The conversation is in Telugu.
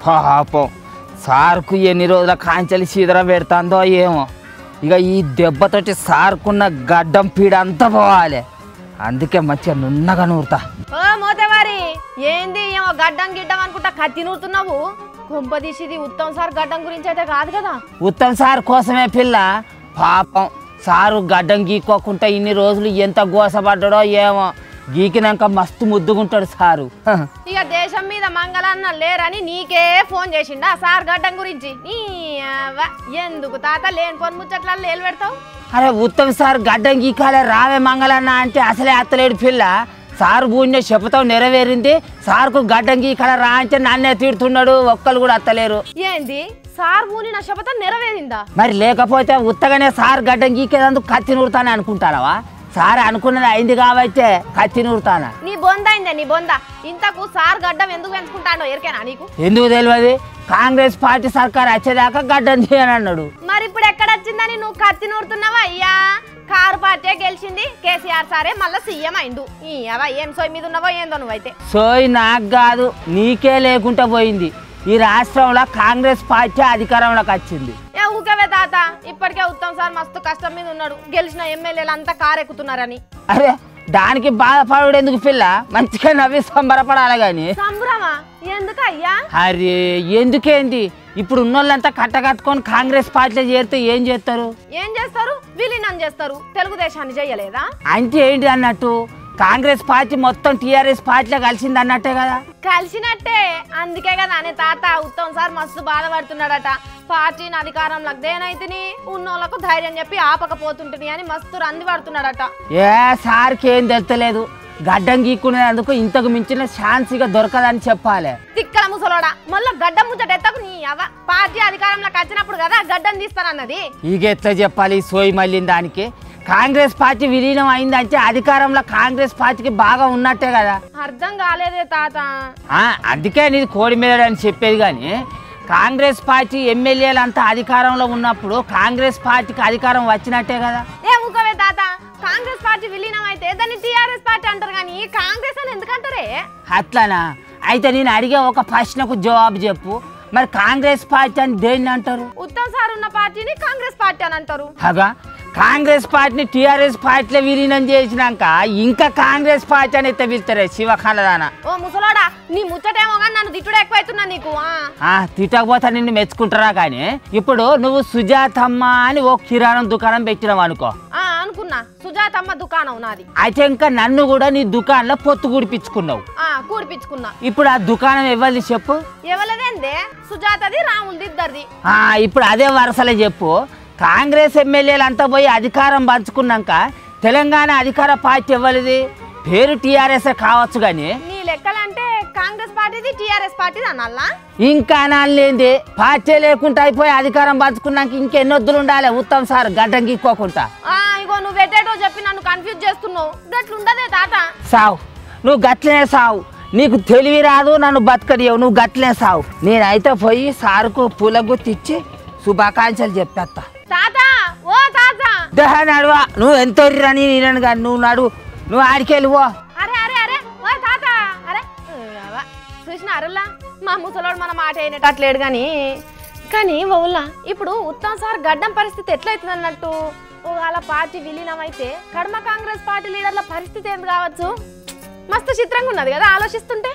పాపం సార్కు ఎన్ని రోజుల కాంచెలు చీదర పెడుతుందో ఏమో. ఇక ఈ దెబ్బతోటి సార్కున్న గడ్డం పీడ అంతా పోవాలి. అందుకే మంచిగా నున్నగా నూరుతా. ఓ మోతేవారి ఏంది ఏమో గడ్డం గిడ్డం అనుకుంటా కత్తి నూరుతున్నావు. కొంపదీసిది ఉత్తమ్ సార్ గడ్డం గురించి అయితే కాదు కదా. ఉత్తమ్ సార్ కోసమే పిల్ల. పాపం సారు గడ్డం గీక్కోకుండా ఇన్ని రోజులు ఎంత గోసపడ్డాడో ఏమో. గీకినాక మస్తు ముద్దుగుంటాడు సారు. ఇక దేశం మీద మంగళన్న లేరని నీకే ఫోన్ చేసిండా సార్ గడ్డం గురించి? ఎందుకు తాత లేని పని ముచ్చట్లలో ఏలు పెడతావు? అరే ఉత్తమ్ సార్ గడ్డం గీకాలే రావే మంగళన్న అంటే అసలే అత్తలేడు పిల్ల. సారు భూమిని చెప్పుతాం నెరవేరింది. సార్కు గడ్డం గీకాల రా అంటే నన్నే తీడుతున్నాడు. ఒక్కరు కూడా అత్తలేరు. ఏంది సార్ భూని నా శపథం నెరవేరిందా? మరి లేకపోతే ఉత్తగానే సార్ గడ్డం గీకేదందుకు కత్తి నూరుతానే అనుకుంటానవా? సార్ అనుకున్నది అయింది కాబట్టి కత్తి నూరుతానా? నీ బొంద అయిందే నీ బొంద. ఇంతకు సార్ గడ్డం ఎందుకు పెంచుకుంటాడో ఎరికేనా నీకు? ఎందుకు తెలియదు? కాంగ్రెస్ పార్టీ సర్కార్ వచ్చేదాకా గడ్డం చేయనన్నాడు. మరి ఇప్పుడు ఎక్కడ వచ్చిందని నువ్వు కత్తి నూరుతున్నావా? అయ్యా కారు పార్టీ గెలిచింది, కేసీఆర్ సారే మళ్ళీ సీఎం అయిండు. ఏం సోయి మీద ఉన్నావో ఏందో నువ్వైతే. సోయి నాకు కాదు నీకే లేకుండా పోయింది. ఈ రాష్ట్రంలో కాంగ్రెస్ పార్టీ అధికారంలోకి వచ్చింది. ఊకవే తాత, ఇప్పటికే ఉత్తమ్ సార్ మస్తు కష్టం మీద ఉన్నాడు. గెలిచిన ఎమ్మెల్యేలు అంతా కారెక్కుతున్నారని. అరే దానికి బాధపడు ఎందుకు పిల్ల? మంచిగా నవ్వి సంబరపడాలి గాని. సంబరమా ఎందుకయ్యా? అరే ఎందుకేంది? ఇప్పుడు ఉన్నోళ్ళంతా కట్టకట్టుకొని కాంగ్రెస్ పార్టీలో చేరితే ఏం చేస్తారు? ఏం చేస్తారు? విలీనం చేస్తారు. తెలుగుదేశాన్ని చెయ్యలేదా? అంటే ఏంటి అన్నట్టు? కాంగ్రెస్ పార్టీ మొత్తం టీఆర్ఎస్ పార్టీలో కలిసింది అన్నట్టే కదా. కలిసినట్టే. అందుకే కదా అనే తాత ఉత్తమ్ సార్ మస్తు బాధపడుతున్నాడట. పార్టీని అధికారంలోకి దేనైతిని ఉన్నోళ్లకు ధైర్యం చెప్పి ఆపకపోతుంటుంది అని మస్తు రంది పడుతున్నాడట. ఏ సార్కి ఏం తెలుస్తలేదు. గడ్డం గీక్కునేందుకు ఇంతకు మించిన ఛాన్స్ ఇక దొరకదని చెప్పాలి. తిక్కల ముసలోడా మళ్ళీ గడ్డం ముచ్చట ఎత్తకు. నీ పార్టీ అధికారంలోకి వచ్చినప్పుడు కదా గడ్డం తీస్తానన్నది. ఇక ఎట్లా చెప్పాలి సోయి మళ్ళీ దానికి? కాంగ్రెస్ పార్టీ విలీనం అయిందంటే అధికారంలో కాంగ్రెస్ పార్టీకి బాగా ఉన్నట్టే కదా. అర్థం కాలేదే తాత. అందుకే నీది కోడి మీద అని చెప్పేది. కానీ కాంగ్రెస్ పార్టీ ఎమ్మెల్యేలంతా అధికారంలో ఉన్నప్పుడు కాంగ్రెస్ పార్టీకి అధికారం వచ్చినట్టే కదా. ఊకవే తాత, కాంగ్రెస్ పార్టీ విలీనం అయితే దాన్ని టీఆర్ఎస్ పార్టీ అంటారు కానీ కాంగ్రెస్ అని ఎందుకంటారే? అట్లానా? అయితే నేను అడిగే ఒక ప్రశ్నకు జవాబు చెప్పు. మరి కాంగ్రెస్ పార్టీ అని దేన్ని అంటారు? ఉత్తమ్ సార్ ఉన్న పార్టీని కాంగ్రెస్ పార్టీ అని అంటారు. హగా కాంగ్రెస్ పార్టీని టీఆర్ఎస్ పార్టీలో విలీనం చేసినాక ఇంకా కాంగ్రెస్ పార్టీ అని ఎత్త పిలుస్తారే శివఖాలదానా? ఓ ముసలోడా నీ ముచ్చటేమో కానీ నన్ను తిట్టుడు ఎక్కువైతున్నా నీకు. తిట్టకపోతే నిన్ను మెచ్చుకుంటారా? కానీ ఇప్పుడు నువ్వు సుజాతమ్మ అని ఓ కిరాణం దుకాణం పెట్టినావు అనుకో. అనుకున్నా సుజాతమ్మ దుకాణం నాది. అయితే ఇంకా నన్ను కూడా నీ దుకాణంలో పొత్తు కూడిపించుకున్నావు. కూడిపించుకున్నా. ఇప్పుడు ఆ దుకాణం ఎవరిది చెప్పు? ఎవరిదేందే? సుజాతది రాములది ఇద్దరిది. ఇప్పుడు అదే వరుసలో చెప్పు. కాంగ్రెస్ ఎమ్మెల్యేలు అంతా పోయి అధికారం పంచుకున్నాక తెలంగాణ అధికార పార్టీ ఎవరిది? పేరు టీఆర్ఎస్ కావచ్చు కానీ నీ లెక్కలంటే కాంగ్రెస్ పార్టీది టీఆర్ఎస్ పార్టీది అనాలా? ఇంకా అనాలేంది? పార్టీ లేకుండా అయిపోయి అధికారం పంచుకున్నాక ఇంకెన్నొద్దులు ఉండాలి ఉత్తమ్ సార్ గడ్డం గీక్కోకుండా. ఇగో నువ్వు పెట్టేటో చెప్పి నన్ను కన్ఫ్యూజ్ చేస్తున్నావు. గట్లుండదే తాత. సావు నువ్వు గట్లనే సావు. నీకు తెలివి రాదు, నన్ను బతకడియవు. నువ్వు గట్లనే సావు. నేనైతే పోయి సారుకు పూల గుర్తిచ్చి శుభాకాంక్షలు చెప్పేస్తా. తాత ఓ తాత నడువా. నువ్వు ఎంత రని నేను కానీ నువ్వు నడువు. నువ్వు ఆడికెళ్ళివో. అరే అరే అరే ఓ తాత. అరే చూసిన అరల్లా మా ముసలోడు మన మాట అయినట్లేడు కానీ కానీ ఓలా ఇప్పుడు ఉత్తమ్ సార్ గడ్డం పరిస్థితి ఎట్లయితుంది అన్నట్టు. వాళ్ళ పార్టీ విలీనం అయితే కడమ కాంగ్రెస్ పార్టీ లీడర్ల పరిస్థితి ఏంది కావచ్చు? మస్తు చిత్రంగా ఉన్నది కదా ఆలోచిస్తుంటే.